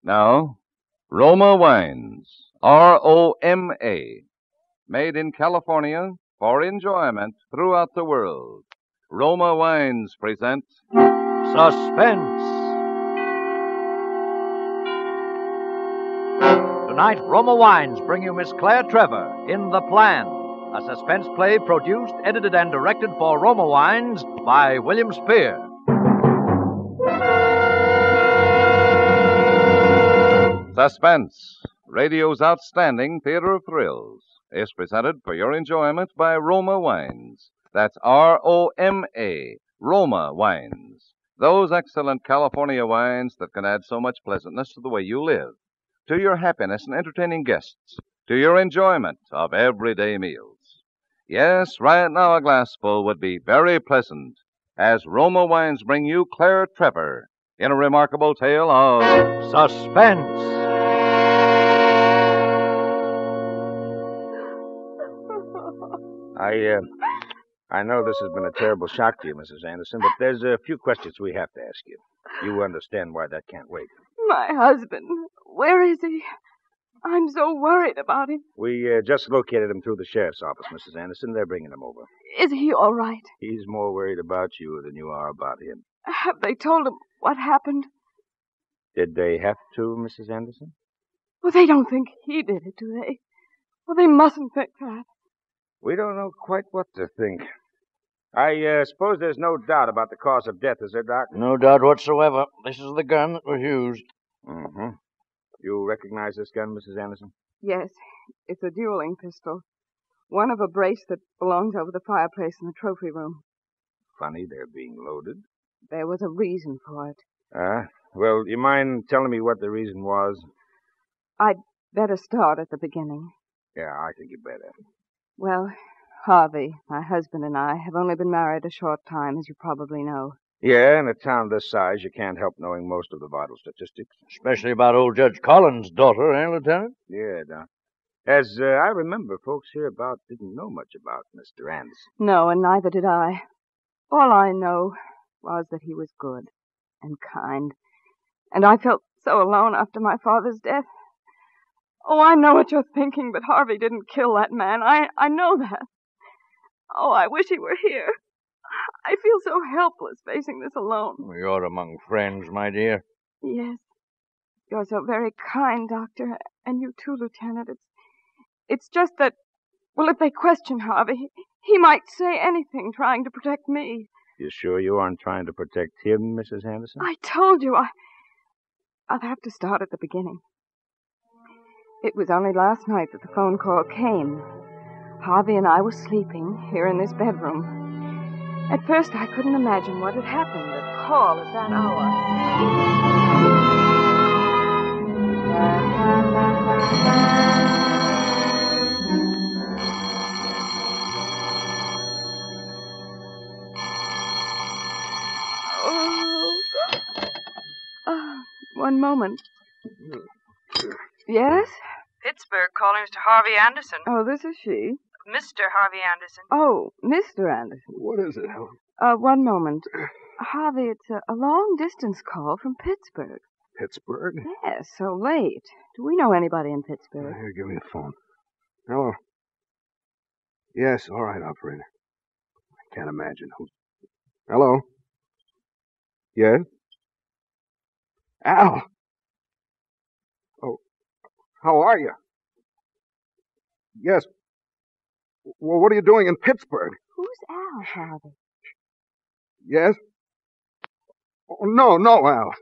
Now, Roma Wines, Roma, made in California for enjoyment throughout the world. Roma Wines present Suspense. Tonight, Roma Wines bring you Miss Claire Trevor in The Plan, a suspense play produced, edited, and directed for Roma Wines by William Spear. Suspense, radio's outstanding theater of thrills, is presented for your enjoyment by Roma Wines. That's Roma, Roma Wines. Those excellent California wines that can add so much pleasantness to the way you live, to your happiness in entertaining guests, to your enjoyment of everyday meals. Yes, right now a glassful would be very pleasant as Roma Wines bring you Claire Trevor in a remarkable tale of Suspense. I know this has been a terrible shock to you, Mrs. Anderson, but there's a few questions we have to ask you. You understand why that can't wait. My husband. Where is he? I'm so worried about him. We just located him through the sheriff's office, Mrs. Anderson. They're bringing him over. Is he all right? He's more worried about you than you are about him. Have they told him what happened? Did they have to, Mrs. Anderson? Well, they don't think he did it, do they? Well, they mustn't think that. We don't know quite what to think. I suppose there's no doubt about the cause of death, is there, Doc? No doubt whatsoever. This is the gun that was used. Mm-hmm. You recognize this gun, Mrs. Anderson? Yes, it's a dueling pistol. One of a brace that belongs over the fireplace in the trophy room. Funny they're being loaded. There was a reason for it. Well, you mind telling me what the reason was? I'd better start at the beginning. Yeah, I think you better. Well, Harvey, my husband, and I have only been married a short time, as you probably know. Yeah, in a town this size, you can't help knowing most of the vital statistics. Especially about old Judge Collins' daughter, eh, Lieutenant? Yeah, Doc. As I remember, folks hereabout didn't know much about Mr. Anderson. No, and neither did I. All I know was that he was good and kind. And I felt so alone after my father's death. Oh, I know what you're thinking, but Harvey didn't kill that man. I know that. Oh, I wish he were here. I feel so helpless facing this alone. You're among friends, my dear. Yes. You're so very kind, Doctor. And you too, Lieutenant. It's just that, well, if they question Harvey, he might say anything trying to protect me. You sure you aren't trying to protect him, Mrs. Anderson? I told you, I'll have to start at the beginning. It was only last night that the phone call came. Harvey and I were sleeping here in this bedroom. At first, I couldn't imagine what had happened. A call at that hour. One moment. Yes? Pittsburgh calling Mr. Harvey Anderson. Oh, this is she. Mr. Harvey Anderson. Oh, Mr. Anderson. What is it, Helen? One moment. Harvey, it's a long-distance call from Pittsburgh. Pittsburgh? Yes, so late. Do we know anybody in Pittsburgh? Here, give me the phone. Hello? Yes, all right, operator. I can't imagine who... Hello? Yes? Al! Oh, how are you? Yes. Well, what are you doing in Pittsburgh? Who's Al, Harvey? Yes? Oh, no, Al.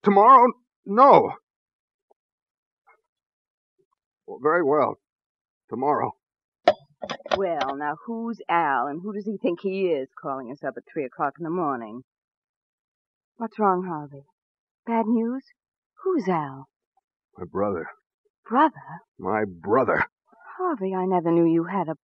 Tomorrow? No. Well, very well. Tomorrow. Well, now, who's Al, and who does he think he is calling us up at 3 o'clock in the morning? What's wrong, Harvey? Bad news? Who's Al? My brother. Brother? My brother. Harvey, I never knew you had a...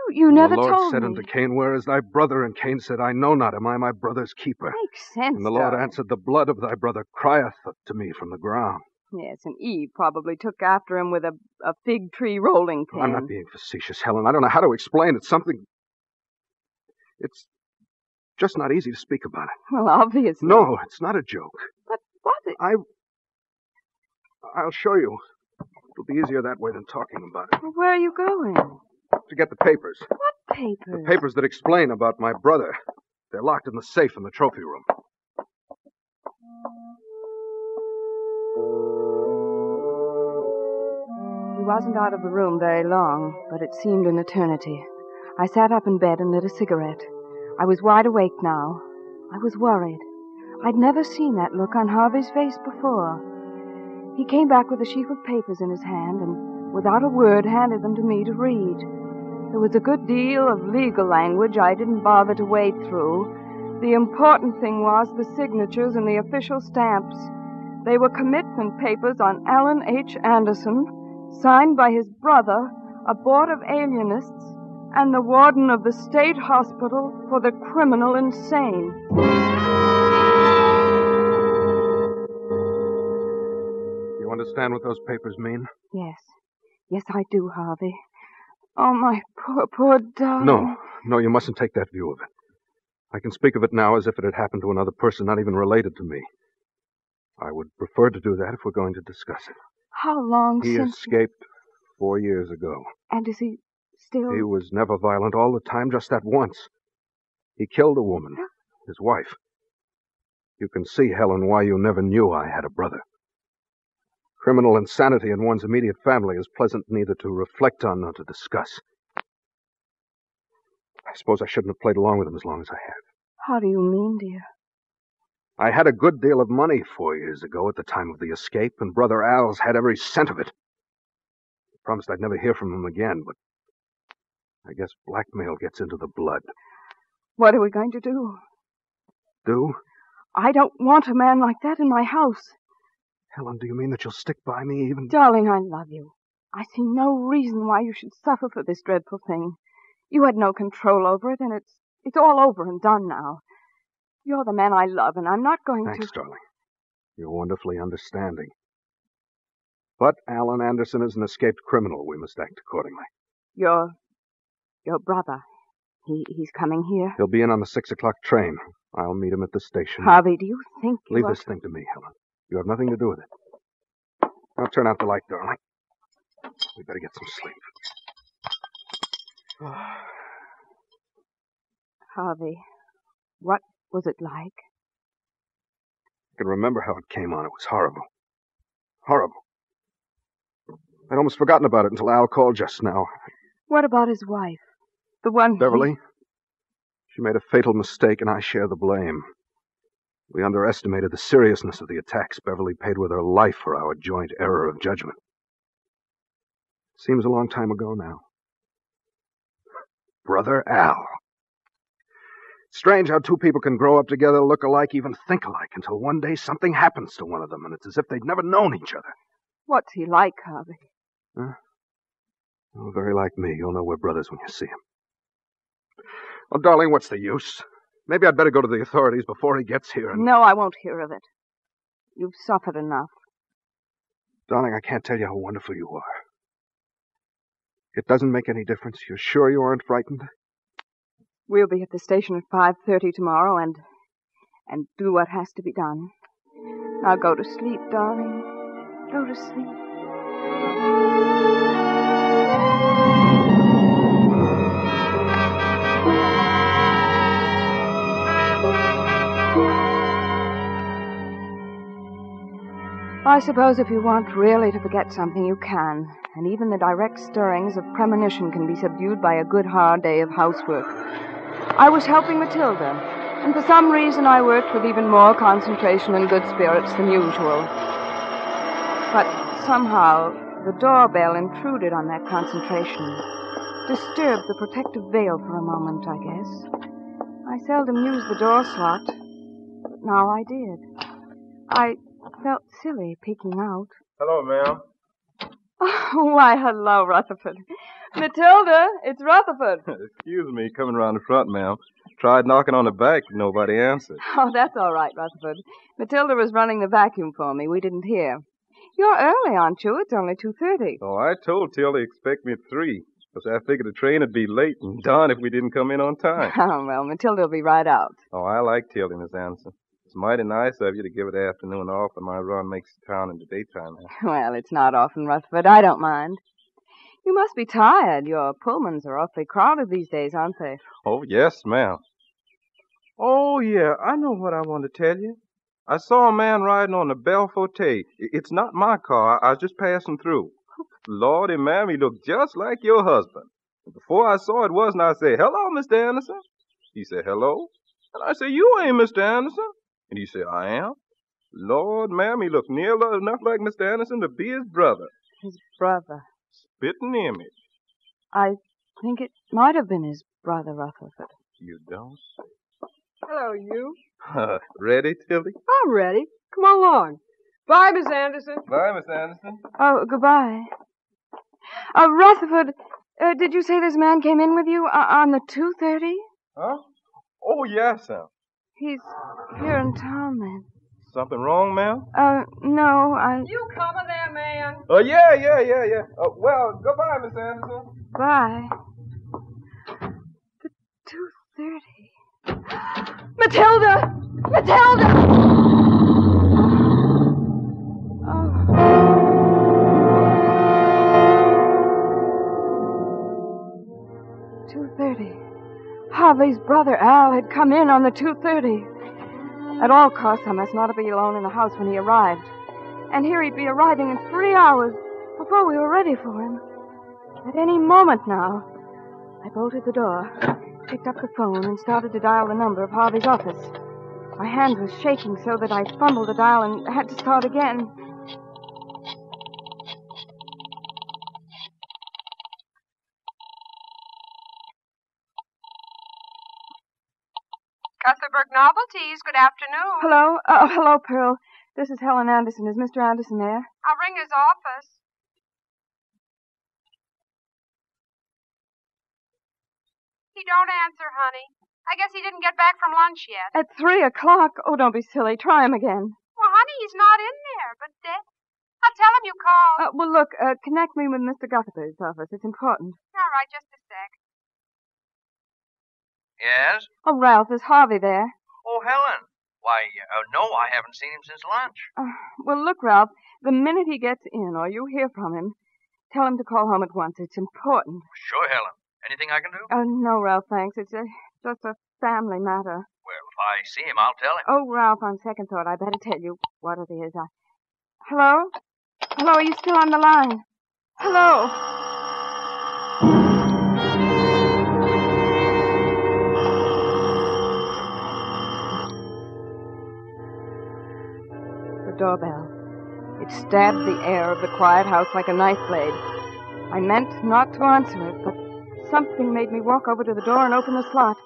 You never told me. The Lord said unto Cain, Where is thy brother? And Cain said, I know not. Am I my brother's keeper? Makes sense, And the Lord answered, The blood of thy brother crieth to me from the ground. Yes, and Eve probably took after him with a fig tree rolling pin. I'm not being facetious, Helen. I don't know how to explain it. Something... It's just not easy to speak about it. Well, obviously. No, it's not a joke. But was it? I'll show you. It'll be easier that way than talking about it. Well, where are you going? To get the papers. What papers? The papers that explain about my brother. They're locked in the safe in the trophy room. He wasn't out of the room very long, but it seemed an eternity. I sat up in bed and lit a cigarette. I was wide awake now. I was worried. I'd never seen that look on Harvey's face before. He came back with a sheaf of papers in his hand and, without a word, handed them to me to read. There was a good deal of legal language I didn't bother to wade through. The important thing was the signatures and the official stamps. They were commitment papers on Alan H. Anderson, signed by his brother, a board of alienists, and the warden of the state hospital for the criminal insane. You understand what those papers mean? Yes. Yes, I do, Harvey. Oh, my poor darling. No, you mustn't take that view of it. I can speak of it now as if it had happened to another person not even related to me. I would prefer to do that if we're going to discuss it. How long He since... escaped 4 years ago. And is he still... He was never violent all the time, just that once. He killed a woman, his wife. You can see, Helen, why you never knew I had a brother. Criminal insanity in one's immediate family is pleasant neither to reflect on nor to discuss. I suppose I shouldn't have played along with him as long as I have. How do you mean, dear? I had a good deal of money 4 years ago at the time of the escape, and Brother Al's had every cent of it. He promised I'd never hear from him again, but I guess blackmail gets into the blood. What are we going to do? Do? I don't want a man like that in my house. Helen, do you mean that you'll stick by me even... Darling, I love you. I see no reason why you should suffer for this dreadful thing. You had no control over it, and it's all over and done now. You're the man I love, and I'm not going Thanks, darling. You're wonderfully understanding. But Alan Anderson is an escaped criminal. We must act accordingly. Your brother, he's coming here? He'll be in on the 6 o'clock train. I'll meet him at the station. Harvey, do you think Leave this thing to me, Helen. You have nothing to do with it. Now turn out the light, darling. We better get some sleep. Harvey, what was it like? I can remember how it came on. It was horrible. Horrible. I'd almost forgotten about it until Al called just now. What about his wife? The one... Beverly? She made a fatal mistake, and I share the blame. We underestimated the seriousness of the attacks. Beverly paid with her life for our joint error of judgment. Seems a long time ago now. Brother Al. Strange how two people can grow up together, look alike, even think alike, until one day something happens to one of them, and it's as if they'd never known each other. What's he like, Harvey? Huh? Oh, very like me. You'll know we're brothers when you see him. Well, darling, what's the use? Maybe I'd better go to the authorities before he gets here and... No, I won't hear of it. You've suffered enough. Darling, I can't tell you how wonderful you are. It doesn't make any difference. You're sure you aren't frightened? We'll be at the station at 5:30 tomorrow and do what has to be done. Now go to sleep, darling. Go to sleep. I suppose if you want really to forget something, you can. And even the direct stirrings of premonition can be subdued by a good hard day of housework. I was helping Matilda, and for some reason I worked with even more concentration and good spirits than usual. But somehow the doorbell intruded on that concentration, disturbed the protective veil for a moment, I guess. I seldom use the door slot, but now I did. I felt silly peeking out. Hello, ma'am. Oh, why, hello, Rutherford. Matilda, it's Rutherford. Excuse me, coming around the front, ma'am. Tried knocking on the back, but nobody answered. Oh, that's all right, Rutherford. Matilda was running the vacuum for me. We didn't hear. You're early, aren't you? It's only 2:30. Oh, I told Tilly expect me at 3, because I figured the train would be late, and darn if we didn't come in on time. Oh, well, Matilda will be right out. Oh, I like Tilly, Miss Anderson. It's mighty nice of you to give it the afternoon off, and my run makes the town in the daytime. Well, it's not often, Rutherford. I don't mind. You must be tired. Your Pullmans are awfully crowded these days, aren't they? Oh, yes, ma'am. Oh, yeah, I know what I want to tell you. I saw a man riding on the Belforte. It's not my car. I was just passing through. Lordy, ma'am, he looked just like your husband. Before I saw it wasn't, I said, "Hello, Mr. Anderson." He said, "Hello." And I said, "You ain't Mr. Anderson." And he said, "I am." Lord, ma'am, he looked near enough like Mr. Anderson to be his brother. His brother. Spitting image. I think it might have been his brother, Rutherford. You don't say. Hello, you. Ready, Tilly? I'm ready. Come along. Bye, Miss Anderson. Bye, Miss Anderson. Oh, goodbye. Rutherford, did you say this man came in with you on the 2:30? Huh? Oh, yes, sir. He's here in town, then. Something wrong, ma'am? No, You coming there, man? Oh, yeah. Well, goodbye, Miss Anderson. Bye. The 2:30. Matilda! Matilda! Oh. 2:30. Harvey's brother, Al, had come in on the 2:30. At all costs, I must not be alone in the house when he arrived. And here he'd be arriving in 3 hours before we were ready for him. At any moment now. I bolted the door, picked up the phone, and started to dial the number of Harvey's office. My hand was shaking so that I fumbled the dial and had to start again. Cuthbertburg Novelties, good afternoon. Hello? Hello, Pearl. This is Helen Anderson. Is Mr. Anderson there? I'll ring his office. He don't answer, honey. I guess he didn't get back from lunch yet. At 3:00? Oh, don't be silly. Try him again. Well, honey, he's not in there, but I'll tell him you called. Well, look, connect me with Mr. Guthbert's office. It's important. All right, just a sec. Yes? Oh, Ralph, is Harvey there? Oh, Helen. Why, no, I haven't seen him since lunch. Well, look, Ralph, the minute he gets in or you hear from him, tell him to call home at once. It's important. Sure, Helen. Anything I can do? No, Ralph, thanks. It's just a family matter. Well, if I see him, I'll tell him. Oh, Ralph, on second thought, I better tell you what it is. Hello? Hello, are you still on the line? Hello? The doorbell. It stabbed the air of the quiet house like a knife blade. I meant not to answer it, but something made me walk over to the door and open the slot.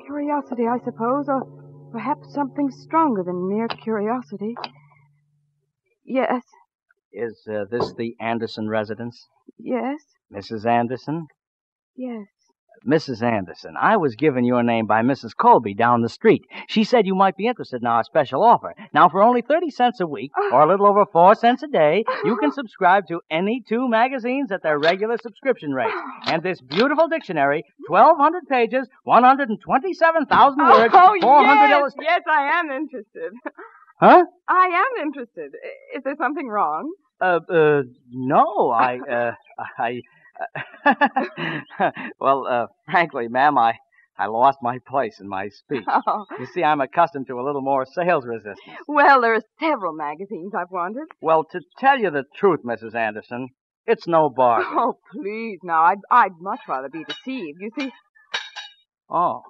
Curiosity, I suppose, or perhaps something stronger than mere curiosity. Yes. Is this the Anderson residence? Yes. Mrs. Anderson? Yes. Mrs. Anderson, I was given your name by Mrs. Colby down the street. She said you might be interested in our special offer. Now, for only 30 cents a week, or a little over 4 cents a day, you can subscribe to any 2 magazines at their regular subscription rate. And this beautiful dictionary, 1,200 pages, 127,000 words, 400 Yes, I am interested. Huh? I am interested. Is there something wrong? No, well, frankly, ma'am, I lost my place in my speech. Oh. You see, I'm accustomed to a little more sales resistance. Well, there are several magazines I've wanted. Well, to tell you the truth, Mrs. Anderson, it's no bargain. Oh, please, now, I'd much rather be deceived. You see... Oh,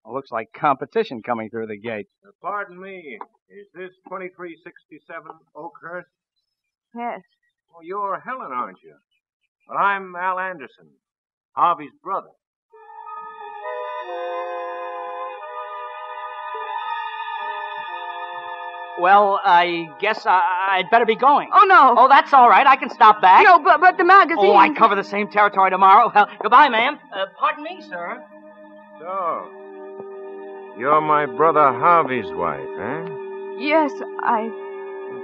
it looks like competition coming through the gate. Pardon me. Is this 2367 Oakhurst? Yes. Oh, you're Helen, aren't you? Well, I'm Al Anderson, Harvey's brother. Well, I guess I'd better be going. Oh, no. Oh, that's all right. I can stop back. No, but the magazine... Oh, I cover the same territory tomorrow. Well, goodbye, ma'am. Pardon me, sir. So, you're my brother Harvey's wife, eh? Yes,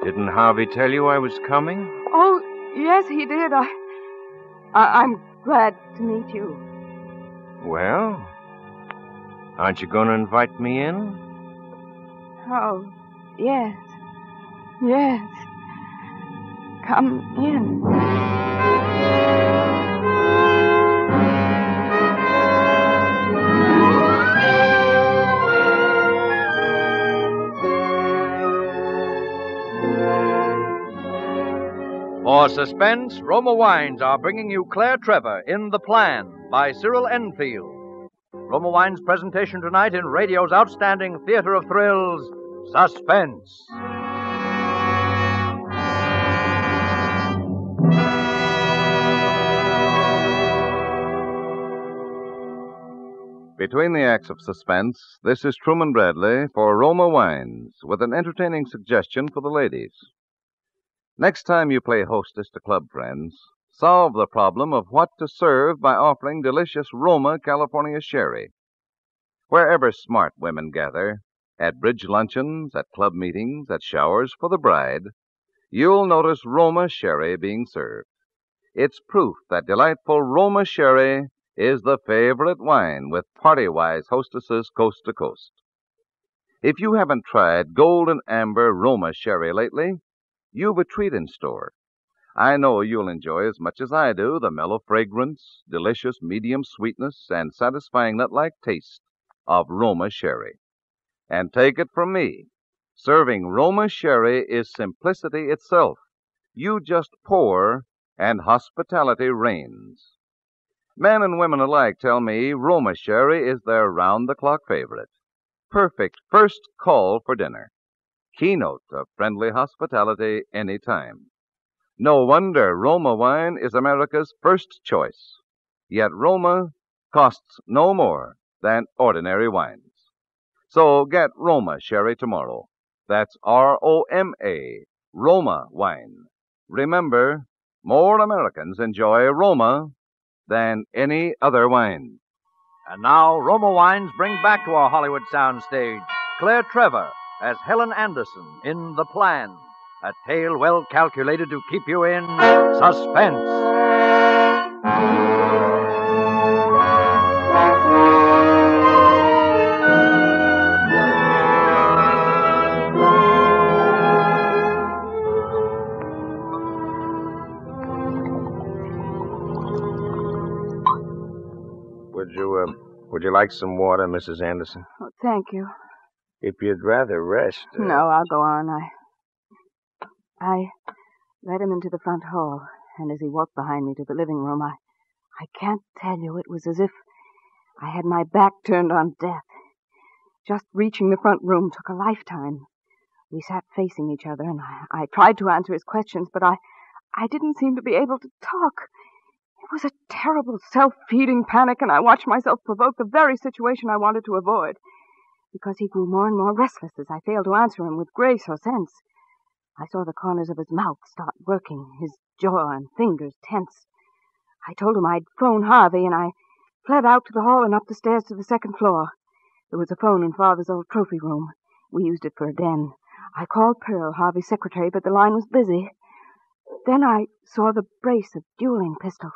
Didn't Harvey tell you I was coming? Oh, yes, he did. I'm glad to meet you. Well, aren't you going to invite me in? Oh, yes. Yes. Come in. For suspense, Roma Wines are bringing you Claire Trevor in The Plan by Cyril Enfield. Roma Wines' presentation tonight in radio's outstanding theater of thrills, Suspense. Between the acts of suspense, this is Truman Bradley for Roma Wines with an entertaining suggestion for the ladies. Next time you play hostess to club friends, solve the problem of what to serve by offering delicious Roma California sherry. Wherever smart women gather, at bridge luncheons, at club meetings, at showers for the bride, you'll notice Roma sherry being served. It's proof that delightful Roma sherry is the favorite wine with party-wise hostesses coast to coast. If you haven't tried golden amber Roma sherry lately, you've a treat in store. I know you'll enjoy as much as I do the mellow fragrance, delicious medium sweetness, and satisfying nut-like taste of Roma sherry. And take it from me, serving Roma sherry is simplicity itself. You just pour, and hospitality reigns. Men and women alike tell me Roma sherry is their round-the-clock favorite. Perfect first call for dinner. Keynote of friendly hospitality any time. No wonder Roma wine is America's first choice. Yet Roma costs no more than ordinary wines. So get Roma sherry tomorrow. That's R-O-M-A, Roma wine. Remember, more Americans enjoy Roma than any other wine. And now, Roma Wines bring back to our Hollywood soundstage Claire Trevor as Helen Anderson in The Plan, a tale well calculated to keep you in suspense. Would you like some water, Mrs. Anderson? Oh, thank you. If you'd rather rest... No, I'll go on. I led him into the front hall, and as he walked behind me to the living room, I can't tell you, it was as if I had my back turned on death. Just reaching the front room took a lifetime. We sat facing each other, and I tried to answer his questions, but I didn't seem to be able to talk. It was a terrible self-feeding panic, and I watched myself provoke the very situation I wanted to avoid. Because he grew more and more restless as I failed to answer him with grace or sense. I saw the corners of his mouth start working, his jaw and fingers tense. I told him I'd phone Harvey, and I fled out to the hall and up the stairs to the second floor. There was a phone in Father's old trophy room. We used it for a den. I called Pearl, Harvey's secretary, but the line was busy. Then I saw the brace of dueling pistols.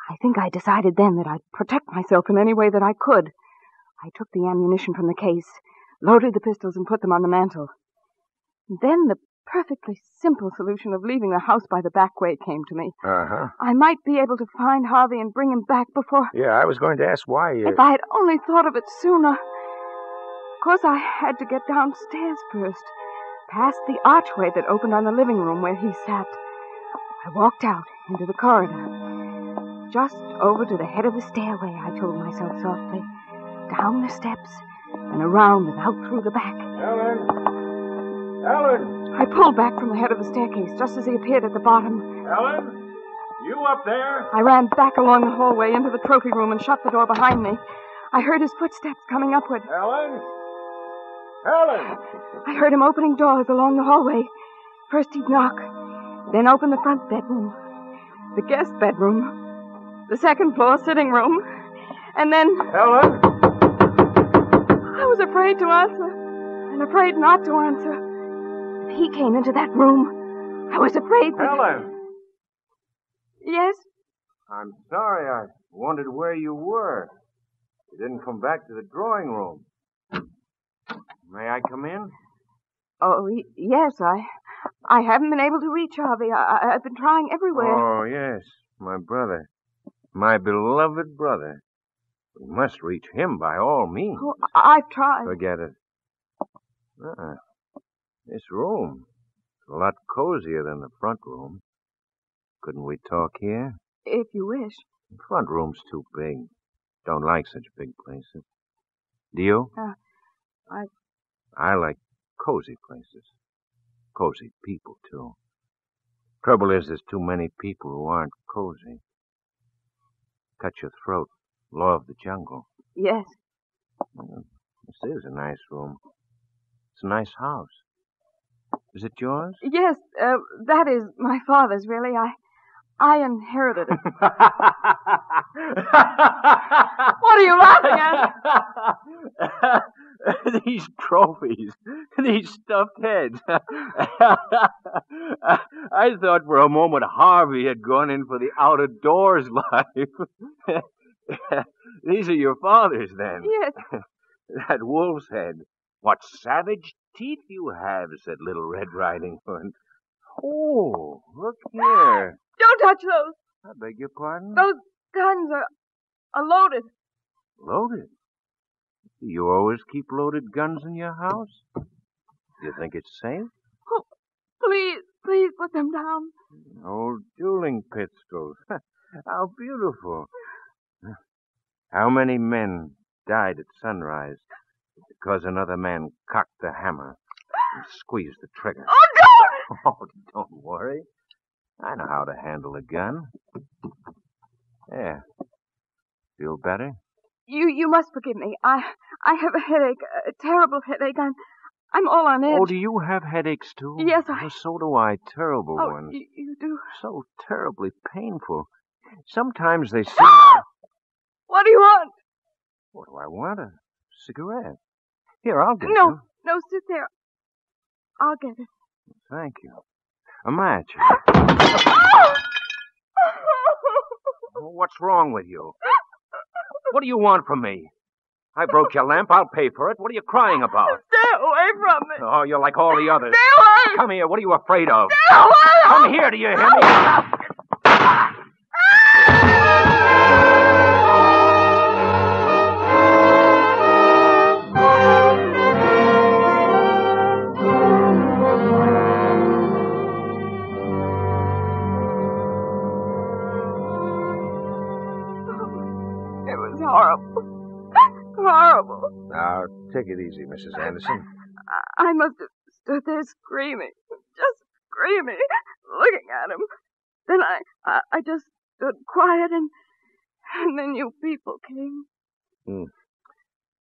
I think I decided then that I'd protect myself in any way that I could. I took the ammunition from the case, loaded the pistols, and put them on the mantel. Then the perfectly simple solution of leaving the house by the back way came to me. Uh-huh. I might be able to find Harvey and bring him back before... Yeah, I was going to ask why you... If I had only thought of it sooner. Of course, I had to get downstairs first, past the archway that opened on the living room where he sat. I walked out into the corridor. Just over to the head of the stairway, I told myself softly. Down the steps, and around and out through the back. Helen! I pulled back from the head of the staircase just as he appeared at the bottom. Helen? You up there? I ran back along the hallway into the trophy room and shut the door behind me. I heard his footsteps coming upward. Helen? Helen! I heard him opening doors along the hallway. First he'd knock, then open the front bedroom, the guest bedroom, the second floor sitting room, and then... Helen? I was afraid to answer, and afraid not to answer. If he came into that room, I was afraid that... Helen! Yes? I'm sorry. I wondered where you were. You didn't come back to the drawing room. May I come in? Oh, yes, I haven't been able to reach Harvey. I've been trying everywhere. Oh, yes, my brother. My beloved brother. We must reach him by all means. Oh, I've tried. Forget it. This room is a lot cozier than the front room. Couldn't we talk here? If you wish. The front room's too big. Don't like such big places. Do you? I like cozy places. Cozy people, too. Trouble is, there's too many people who aren't cozy. Cut your throat. Law of the jungle. Yes. This is a nice room. It's a nice house. Is it yours? Yes, that is my father's, really. I inherited it. What are you laughing at? These trophies. These stuffed heads. I thought for a moment Harvey had gone in for the out-of-doors life. These are your father's, then? Yes. That wolf's head. What savage teeth you have, said Little Red Riding Hood. Oh, look here. Don't touch those. I beg your pardon? Those guns are loaded. Loaded? Do you always keep loaded guns in your house? Do you think it's safe? Oh, please put them down. Old dueling pistols. How beautiful. How many men died at sunrise because another man cocked the hammer and squeezed the trigger? Oh, don't! Oh, don't worry. I know how to handle a gun. There. Feel better? You must forgive me. I have a headache, a terrible headache. I'm all on edge. Oh, do you have headaches, too? Yes, Oh, so do I. Terrible ones. You do? So terribly painful. Sometimes they seem... What do you want? What do I want? A cigarette. Here, I'll get No, you. no, sit there. I'll get it. Thank you. A match. What's wrong with you? What do you want from me? I broke your lamp. I'll pay for it. What are you crying about? Stay away from me. Oh, you're like all the others. Stay away. Come here. What are you afraid of? Stay away. Come here. Do you hear me? It was horrible. Horrible. Now, take it easy, Mrs. Anderson. I must have stood there screaming. Just screaming. Looking at him. Then I just stood quiet and then you people came.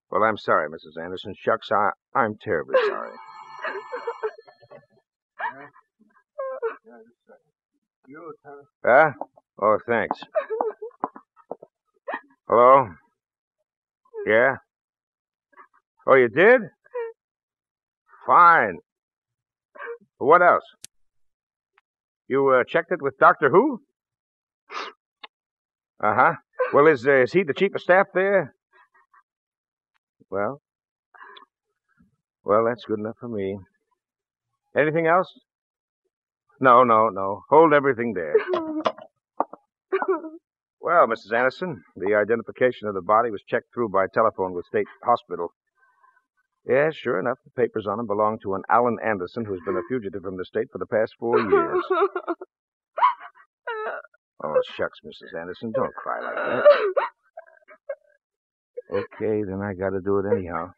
Well, I'm sorry, Mrs. Anderson. Shucks, I'm terribly sorry. Huh? Oh, thanks. Hello? Yeah? Oh, you did? Fine. What else? You checked it with Dr. Who? Uh-huh. Well, is he the chief of staff there? Well, that's good enough for me. Anything else? No. Hold everything there. Well, Mrs. Anderson, the identification of the body was checked through by telephone with State Hospital. Yes, sure enough, the papers on him belong to an Alan Anderson who's been a fugitive from the state for the past 4 years. Oh, shucks, Mrs. Anderson, don't cry like that. Okay, then I gotta do it anyhow.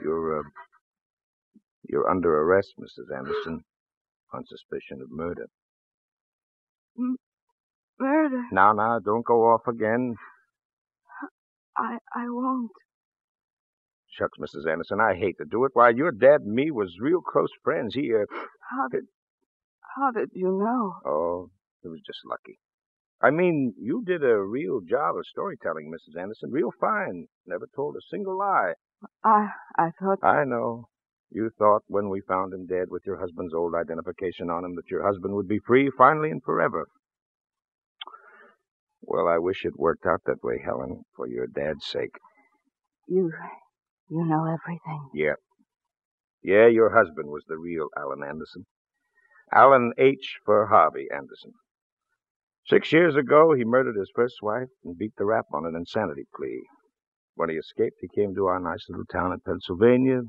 You're under arrest, Mrs. Anderson, on suspicion of murder. Murder? Now, don't go off again. I won't. Shucks, Mrs. Anderson, I hate to do it. Why, your dad and me was real close friends. How did you know? Oh, it was just lucky. I mean, you did a real job of storytelling, Mrs. Anderson. Real fine. Never told a single lie. I thought... I know. You thought when we found him dead with your husband's old identification on him that your husband would be free finally and forever. Well, I wish it worked out that way, Helen, for your dad's sake. You know everything. Yeah. Yeah, your husband was the real Alan Anderson. Alan H. for Harvey Anderson. 6 years ago, he murdered his first wife and beat the rap on an insanity plea. When he escaped, he came to our nice little town in Pennsylvania,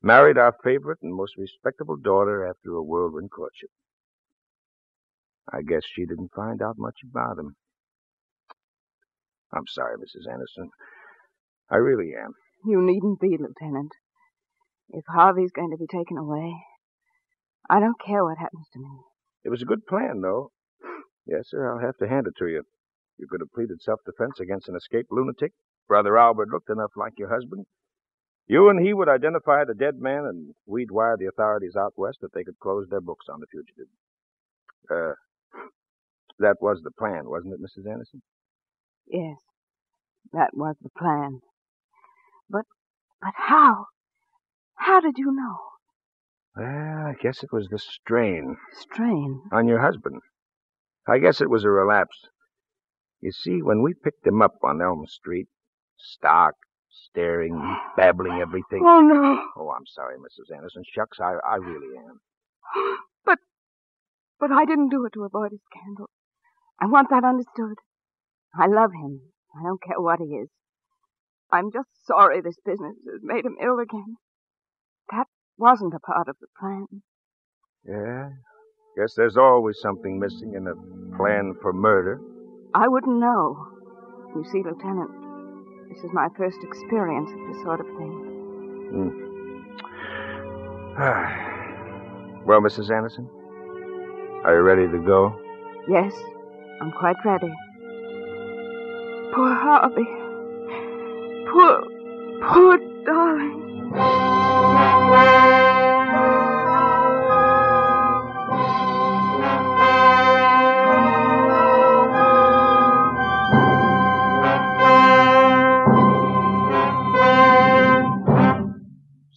married our favorite and most respectable daughter after a whirlwind courtship. I guess she didn't find out much about him. I'm sorry, Mrs. Anderson. I really am. You needn't be, Lieutenant. If Harvey's going to be taken away, I don't care what happens to me. It was a good plan, though. Yes, sir, I'll have to hand it to you. You could have pleaded self-defense against an escaped lunatic. Brother Albert looked enough like your husband. You and he would identify the dead man, and we'd wire the authorities out west that they could close their books on the fugitive. That was the plan, wasn't it, Mrs. Anderson? Yes, that was the plan. But how? How did you know? Well, I guess it was the strain. Strain? On your husband. I guess it was a relapse. You see, when we picked him up on Elm Street, stark, staring, babbling everything. Oh, no. Oh, I'm sorry, Mrs. Anderson. Shucks, I really am. But I didn't do it to avoid a scandal. I want that understood. I love him. I don't care what he is. I'm just sorry this business has made him ill again. That wasn't a part of the plan. Yeah? Guess there's always something missing in a plan for murder. I wouldn't know. You see, Lieutenant, this is my first experience of this sort of thing. Well, Mrs. Anderson, are you ready to go? Yes, I'm quite ready. Poor Harvey. Poor darling.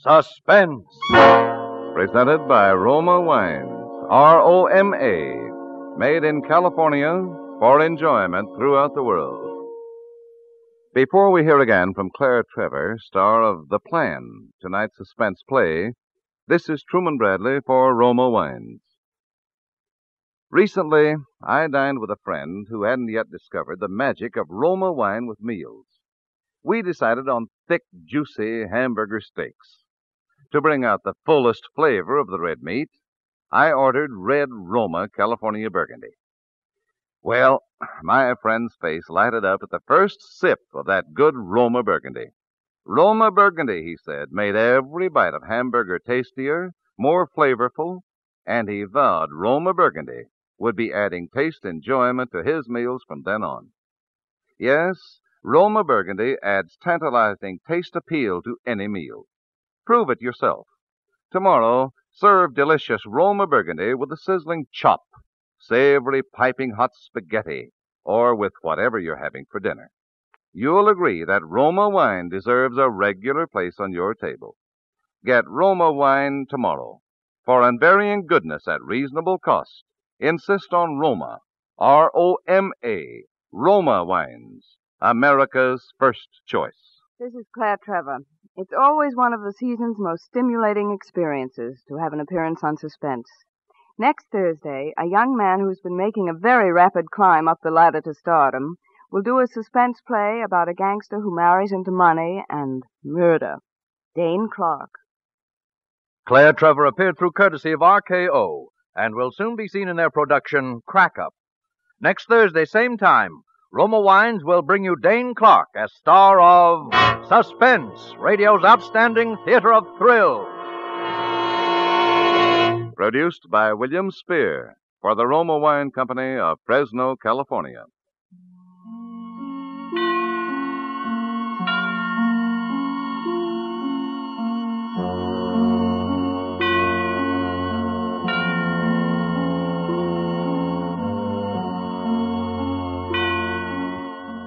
Suspense. Presented by Roma Wines, R-O-M-A, made in California for enjoyment throughout the world. Before we hear again from Claire Trevor, star of The Plan, tonight's suspense play, this is Truman Bradley for Roma Wines. Recently, I dined with a friend who hadn't yet discovered the magic of Roma wine with meals. We decided on thick, juicy hamburger steaks. To bring out the fullest flavor of the red meat, I ordered red Roma California Burgundy. Well, my friend's face lighted up at the first sip of that good Roma Burgundy. Roma Burgundy, he said, made every bite of hamburger tastier, more flavorful, and he vowed Roma Burgundy would be adding taste enjoyment to his meals from then on. Yes, Roma Burgundy adds tantalizing taste appeal to any meal. Prove it yourself. Tomorrow, serve delicious Roma Burgundy with a sizzling chop, savory piping hot spaghetti, or with whatever you're having for dinner. You'll agree that Roma wine deserves a regular place on your table. Get Roma wine tomorrow. For unvarying goodness at reasonable cost, insist on Roma, R-O-M-A, Roma wines, America's first choice. This is Claire Trevor. It's always one of the season's most stimulating experiences to have an appearance on Suspense. Next Thursday, a young man who's been making a very rapid climb up the ladder to stardom will do a suspense play about a gangster who marries into money and murder. Dane Clark. Claire Trevor appeared through courtesy of RKO and will soon be seen in their production, Crack Up. Next Thursday, same time, Roma Wines will bring you Dane Clark as star of Suspense, radio's outstanding theater of thrill. Produced by William Spear for the Roma Wine Company of Fresno, California.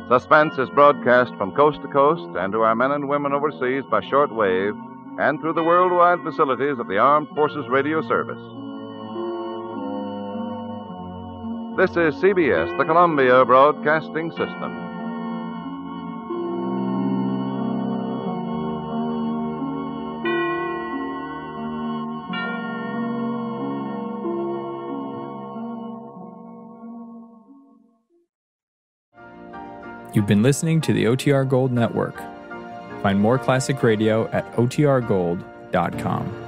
Suspense is broadcast from coast to coast and to our men and women overseas by shortwave and through the worldwide facilities of the Armed Forces Radio Service. This is CBS, the Columbia Broadcasting System. You've been listening to the OTR Gold Network. Find more classic radio at otrgold.com.